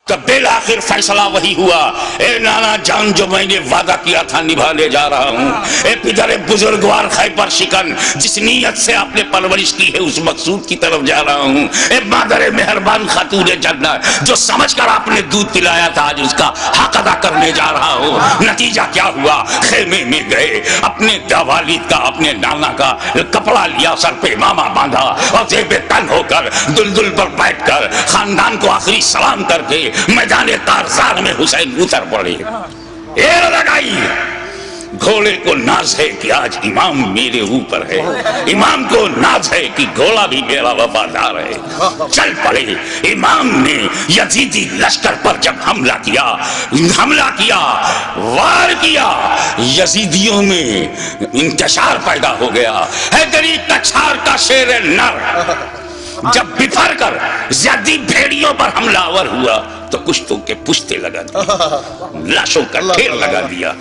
تو بالآخر فیصلہ وہی ہوا، اے نانا جان جو میں نے وعدہ کیا تھا نبھانے جا رہا ہوں، اے پدر بزرگوار خیبر شکن جس نیت سے آپ نے پرورش کی ہے اس مقصود کی طرف جا رہا ہوں، اے مادر مہربان خاتون جنت جو سمجھ کر آپ نے دودھ پلایا تھا آج اس کا حق ادا کرنے جا رہا ہوں۔ نتیجہ کیا ہوا؟ خیمے میں گئے، اپنے والد کا اپنے نانا کا کپڑا لیا، سر پہ امامہ باندھا اور زیب تن ہو کر دلدل پر بیٹھ کر خاندان کو آخری سلام کر کے میدان کارزار میں حسین اتر پڑے۔ ایر لگائی، گھوڑے کو ناز ہے کہ آج امام میرے اوپر ہے، امام کو ناز ہے کہ گھوڑا بھی میرا وفادار ہے۔ چل پڑے۔ امام نے یزیدی لشکر پر جب حملہ کیا، وار کیا، یزیدیوں میں انتشار پیدا ہو گیا۔ حیدری کچھار کا شیر نر جب بفر کر زیادی بھیڑیوں پر حملہ آور ہوا تو کشتوں کے پشتے لگا دیا، لاشوں کا ڈھیر لگا دیا۔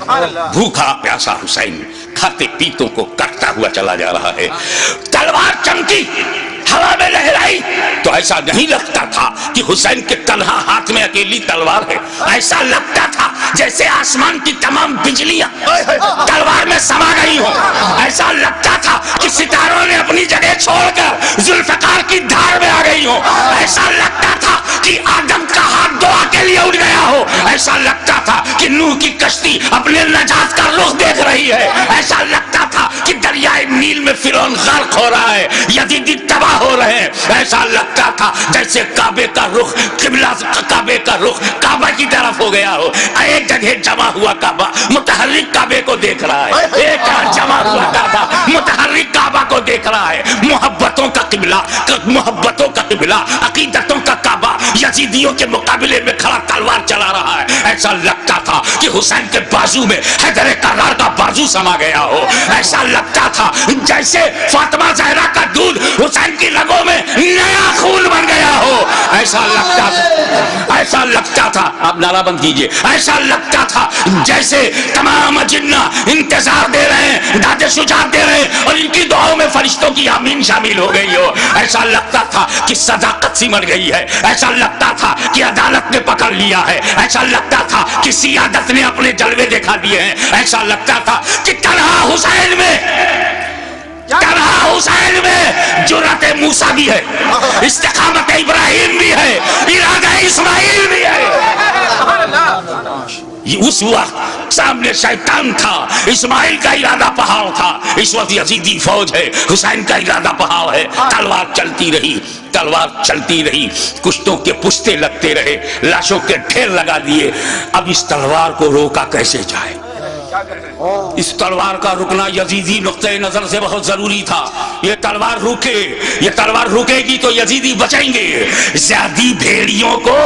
بھوکا پیاسا حسین کھاتے پیتوں کو کٹتا ہوا چلا جا رہا ہے۔ تلوار چمکی، ہوا میں لہرائی تو ایسا نہیں لگتا تھا کہ حسین کے تنہا ہاتھ میں اکیلی تلوار ہے، ایسا لگتا تھا جیسے آسمان کی تمام بجلیاں تلوار میں سما گئی ہوں، ایسا لگتا تھا کہ ستاروں نے اپنی جگہ چھوڑ کر ذوالفقار کی دھار میں آ گئی ہوں، ایسا لگتا تھا کہ آدم کا ہاتھ دعا کے لیے اٹھ گیا ہو، ایسا لگتا تھا کہ نوح کی کشتی اپنے نجات کا رخ دیکھ رہی ہے، ایسا لگتا تھا کہ دریائے نیل میں فرعون غرق ہو رہا ہے، یزیدی تباہ ہو رہے ہیں، ایسا لگتا تھا جیسے کعبے کا رخ کعبے کا رخ کعبہ کی طرف ہو گیا ہو۔ ایک جگہ جمع ہوا کعبہ متحرک کعبے کو دیکھ رہا ہے، ایک جمع ہوا کعبہ متحرک کعبہ کو دیکھ رہا ہے۔ محبتوں کا قبلہ، عقیدتوں کا کعبہ یزیدیوں کے مقابلے میں کھڑا تلوار چلا رہا ہے۔ ایسا لگتا تھا کہ حسین کے بازو میں حیدر کرار کا بازو سما گیا ہو، ایسا لگتا تھا جیسے فاطمہ زہرا کا دودھ حسین کی رگوں میں نیا خون بن گیا ہو، ایسا لگتا تھا آپ نعرہ بند کیجئے، ایسا لگتا تھا جیسے تمام جنہ انتظار دے رہے ہیں، داد شجاعت دے رہے ہیں اور ان کی دعاؤں میں فرشتوں کی آمین شامل ہو گئی ہو، ایسا لگتا تھا کہ صداقت سمٹ گئی ہے، ایسا لگتا تھا کہ عدالت نے پکڑ لیا ہے، ایسا لگتا تھا کہ سیادت نے اپنے جلوے دکھا دیے ہیں، ایسا لگتا تھا کہ تنہا حسین میں جرأت موسیٰ بھی ہے، استقامت ابراہیم بھی ہے، ارادہ اسماعیل بھی ہے۔ اس وقت سامنے شیطان تھا، اسماعیل کا ارادہ پہاڑ تھا، اس وقت یزیدی فوج ہے، حسین کا ارادہ پہاڑ ہے۔ تلوار چلتی رہی، کشتوں کے پشتے لگتے رہے، لاشوں کے ڈھیر لگا دیے۔ اب اس تلوار کو روکا کیسے جائے؟ اس تلوار کا رکنا یزیدی نقطہ نظر سے بہت ضروری تھا۔ یہ تلوار رکے گی تو یزیدی بچیں گے۔ زیادی بھیڑیوں کو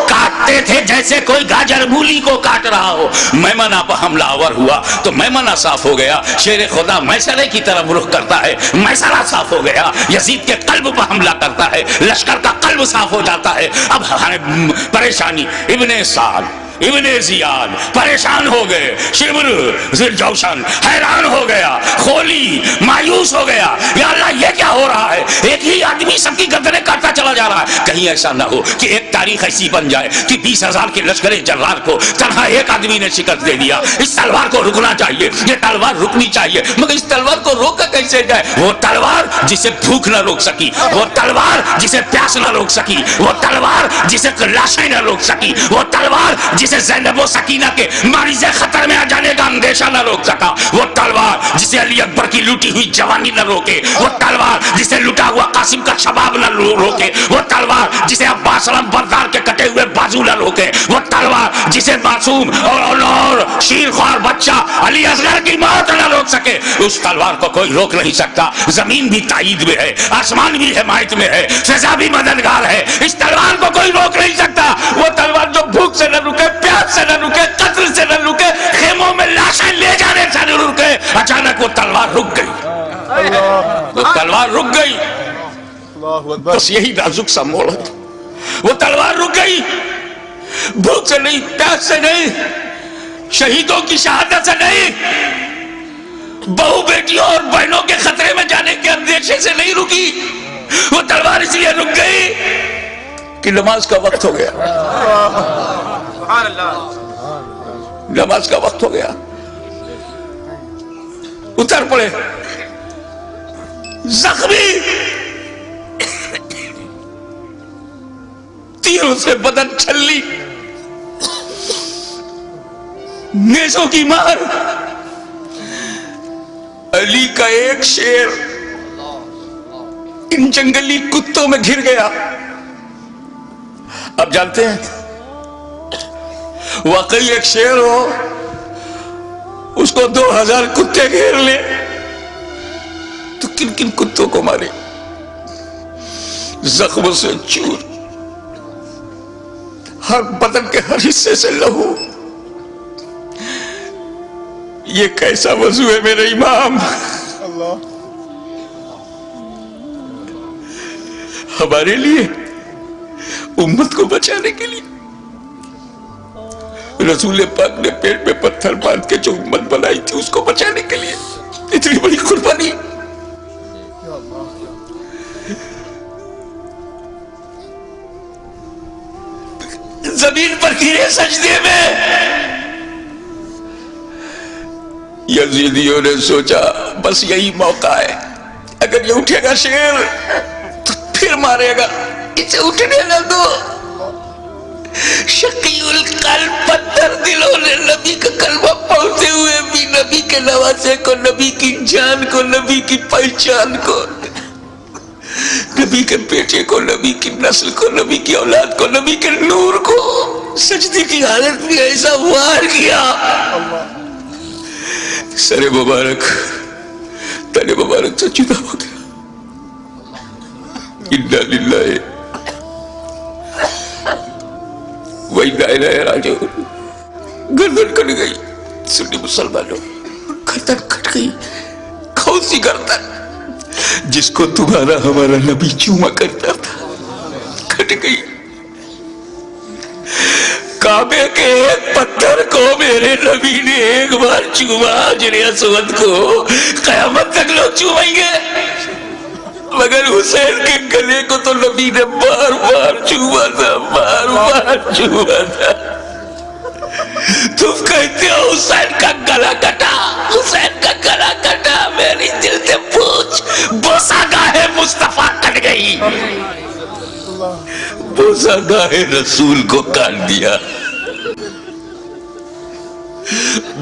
کاٹتے تھے جیسے کوئی گاجر مولی کو کاٹ رہا ہو۔ میمنہ پر حملہ آور ہوا تو میمنہ صاف ہو گیا، شیر خدا میسرے کی طرف رخ کرتا ہے، میسرہ صاف ہو گیا، یزید کے قلب پر حملہ کرتا ہے، لشکر کا قلب صاف ہو جاتا ہے۔ اب پریشانی، ابن سعد ابن زیاد پریشان ہو گئے، شمر ذوالجوشن حیران ہو گیا، خولی مایوس ہو گیا، یا اللہ یہ کیا ہو رہا ہے؟ ایک ہی آدمی سب کی گردنیں کاٹتا چلا جا رہا ہے، کہیں ایسا نہ ہو کہ ایک تاریخ ایسی بن جائے کہ 20,000 کے لشکر جرار کو تنہا ایک آدمی نے شکست دے دیا۔ اس تلوار کو رکنا چاہیے، یہ تلوار رکنی چاہیے، مگر اس تلوار کو روکا کیسے جائے؟ وہ تلوار جسے بھوک نہ روک سکی، وہ تلوار جسے پیاس نہ روک سکی، وہ تلوار جسے لاشیں نہ روک سکی، وہ تلوار جسے زینب و سکینہ کے مریض خطر میں آ جانے کا اندیشہ نہ روک سکا، وہ تلوار جسے علی اکبر کی لوٹی ہوئی جوانی نہ روکے، وہ تلوار جسے لٹا ہوا قاسم کا شباب نہ روکے، وہ تلوار جسے عباس علم بردار کے کٹے ہوئے بازو نہ روکے، وہ تلوار جسے معصوم اور شیر خوار بچہ علی اصغر کی موت نہ روک سکے، اس تلوار کو کوئی روک نہیں سکتا۔ زمین بھی تائید میں ہے، آسمان بھی حمایت میں ہے، فضا بھی مددگار ہے، اس تلوار کو کوئی روک نہیں سکتا۔ وہ تلوار جو بھوک سے نہ رکے، پیاس سے نہ رکے، قتل سے نہ رکے، خیموں میں لاشیں لے جانے سے نہ رکے، اچانک وہ تلوار رک گئی، وہ تلوار رک گئی، بس یہی نازک سا موڑ ہے، وہ تلوار رک گئی، بھوک سے نہیں، پیاس سے نہیں، شہیدوں کی شہادت سے نہیں، بہو بیٹیوں اور بہنوں کے خطرے میں جانے کے اندیشے سے نہیں رکی، وہ تلوار اس لیے رک گئی کہ نماز کا وقت ہو گیا۔ نماز کا وقت ہو گیا، اتر پڑے، زخمی، تیروں سے بدن چھلی، نیزوں کی مار، علی کا ایک شیر ان جنگلی کتوں میں گھر گیا۔ اب جانتے ہیں واقعی ایک شیر ہو اس کو 2000 کتے گھیر لے تو کن کن کتوں کو مارے، زخموں سے چور، ہر بدن کے ہر حصے سے لہو۔ یہ کیسا وضو ہے میرے امام؟ ہمارے لیے، امت کو بچانے کے لیے رسول پاک نے پیٹ میں پتھر باندھ کے جو امت بنائی تھی اس کو بچانے کے لیے اتنی بڑی قربانی۔ زمین پر گرے سجدے میں، یزیدیوں نے سوچا بس یہی موقع ہے، اگر یہ اٹھے گا شیر تو پھر مارے گا، اسے اٹھنے نہ دو۔ شقی القلب پتھر دلوں نے نبی کا کلمہ پڑھتے ہوئے بھی نبی کے نواسے کو، نبی کی جان کو، نبی کی پہچان کو، نبی کے بیٹے کو، نبی کی نسل کو، نبی کی اولاد کو، نبی کے نور کو سجدے کی حالت میں ایسا وار کیا، سر مبارک، تن مبارک سے جدا ہو گیا۔ انا للہ وَإِنَّا إِلَيْهِ رَاجِعُونَ۔ گردن کٹ گئی سنی مسلمانوں، گردن کٹ گئی۔ کون سی گردن؟ جس کو تمہارا ہمارا نبی چوما کرتا تھا، کٹ گئی۔ کعبے کے ایک پتھر کو میرے نبی نے ایک بار چوما، حجر اسود کو قیامت تک لوگ چومیں گے، مگر حسین کے گلے کو تو نبی نے بار بار چوما تھا، بار بار چوما تھا۔ تم کہتے ہو حسین کا گلا کٹا، حسین کا گلا کٹا، میری دل سے پوچھ، بوسہ گاہ مصطفیٰ کٹ گئی، بوسہ گاہ رسول کو کاٹ دیا۔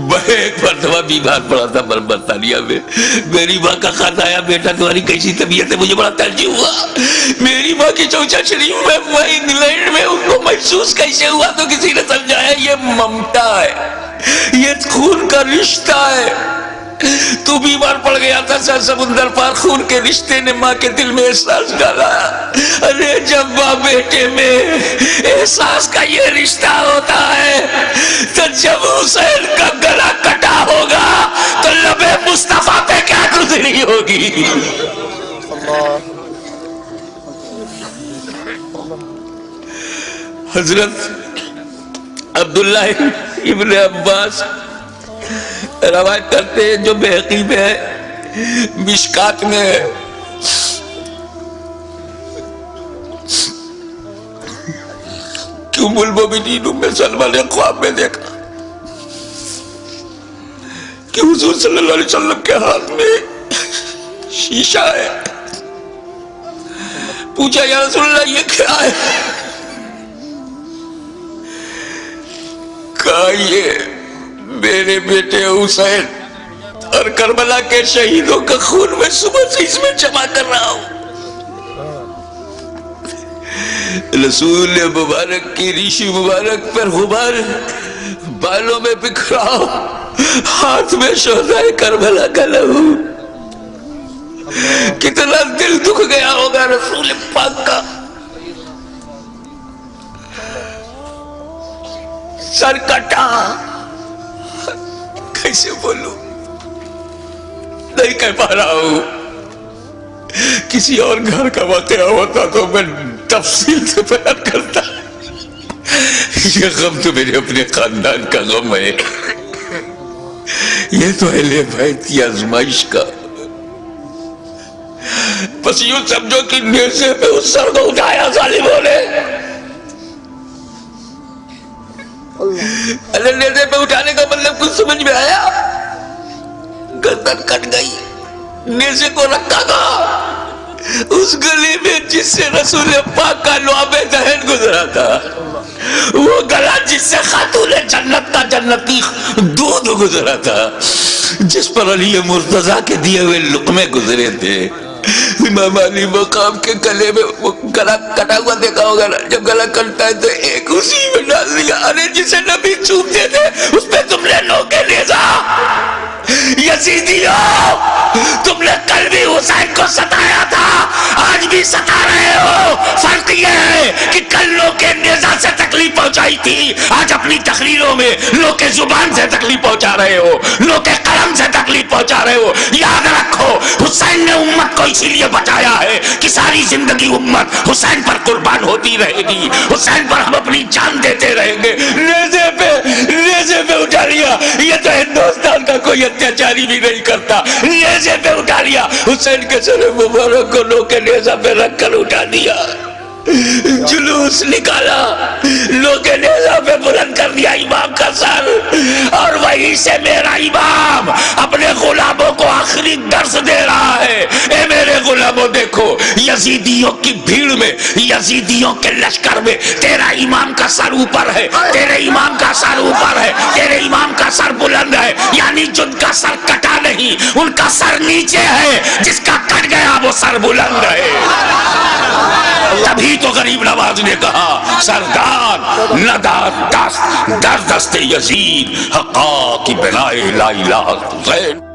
میں ایک مرتبہ بیمار پڑا تھا برطانیہ میں، میری ماں کا خط آیا، بیٹا تمہاری کیسی طبیعت ہے؟ مجھے بڑا تعجب ہوا۔ میری ماں کی چوچا شریف میں انگلینڈ میں، ان کو محسوس کیسے ہوا؟ تو کسی نے سمجھایا یہ ممتا ہے، یہ خون کا رشتہ ہے۔ تو بیمار پڑ گیا تھا، سر سمندر پار، خون کے رشتے نے ماں کے دل میں احساس ڈالا۔ ارے جب ماں بیٹے میں احساس کا یہ رشتہ ہوتا ہے تو جب حسین کا گلا کٹا ہوگا تو لب مصطفیٰ پہ کیا گزری ہوگی؟ حضرت عبداللہ ابن عباس روایت کرتے ہیں، جو بحقی میں ہے، مشکات میں ہے، کہ ام المومنین ام سلمہ نے خواب میں دیکھا کہ حضور صلی اللہ علیہ وسلم کے ہاتھ میں شیشہ ہے۔ پوچھا یا رسول اللہ یہ کیا ہے؟ کہا یہ میرے بیٹے حسین اور کربلا کے شہیدوں کا خون میں صبح سے اس میں جمع کر رہا ہوں۔ رسول مبارک کی ریشی مبارک پر غبار بالوں میں بکھراؤ، ہاتھ میں شہدائے کربلا کا لہو۔ کتنا دل دکھ گیا ہوگا رسول پاک کا۔ سر کٹا، کیسے بولوں، نہیں کہہ پا رہا ہوں۔ کسی اور گھر کا واقعہ ہوتا تو میں تفصیل سے بیان کرتا، یہ غم تو میرے اپنے خاندان کا غم ہے، یہ تو اہل بیت کی آزمائش کا۔ بس یوں سمجھو کہ نیزے پہ اس سر کو اٹھایا ظالموں نے، نیزے پہ اٹھانے کا مطلب کچھ سمجھ میں آیا؟ گردن کٹ گئی، نیزے کو رکھا گا اس گلی میں جس سے رسول پاک کا لعاب دہن گزرا تھا، وہ گلا جس سے خاتون جنت کا جنتی دودھ گزرا تھا، جس پر علی مرتضیٰ کے دیے ہوئے لقمے گزرے تھے۔ امام علی مقام کے گلے میں وہ گلا کٹا ہوا دیکھا ہوگا نا، جب گلا کٹتا ہے تو ایک اسی میں ڈال دیا۔ ارے جسے نبی چومتے تھے اس پہ تم نے نوکے نیزا، یزیدیو تم نے کل بھی حسین کو ستایا تھا، آج بھی ستا رہے ہو۔ فرق یہ ہے کہ کل نوکے نیزا سے تکلیف پہنچائی تھی، آج اپنی تقریروں میں نوکے زبان سے تکلیف پہنچا رہے ہو، نوکے قلم سے تکلیف پہنچا رہے ہو۔ یاد رکھو حسین نے امت کو اسی لیے بچایا ہے کہ ساری زندگی امت حسین پر قربان ہوتی رہے گی، حسین پر ہم اپنی جان دیتے رہیں گے۔ نیزے پہ اٹھا لیا، یہ تو ہندوستان کا کوئی اتیاچاری بھی نہیں کرتا، نیزے پہ اٹھا لیا، حسین کے سر مبارک کو نوکے نیزہ پہ رکھ کر اٹھا دیا، جلوس نکالا، نوکے نیزہ پہ بلند کر دیا امام کا سر، اور وہیں سے میرا امام اپنے غلاموں کو آخری درس دے رہا ہے۔ اے میرے غلاموں دیکھو، یزیدیوں کی بھیڑ میں، یزیدیوں کے لشکر میں تیرا امام کا سر اوپر ہے، تیرے امام کا سر اوپر ہے، تیرے امام کا سر بلند ہے، یعنی جن کا سر کٹا نہیں ان کا سر نیچے ہے، جس کا کٹ گیا وہ سر بلند ہے۔ تبھی تو غریب نواز نے کہا سردار ندار دست یزید حقا کی بنائے لا الہ حسین۔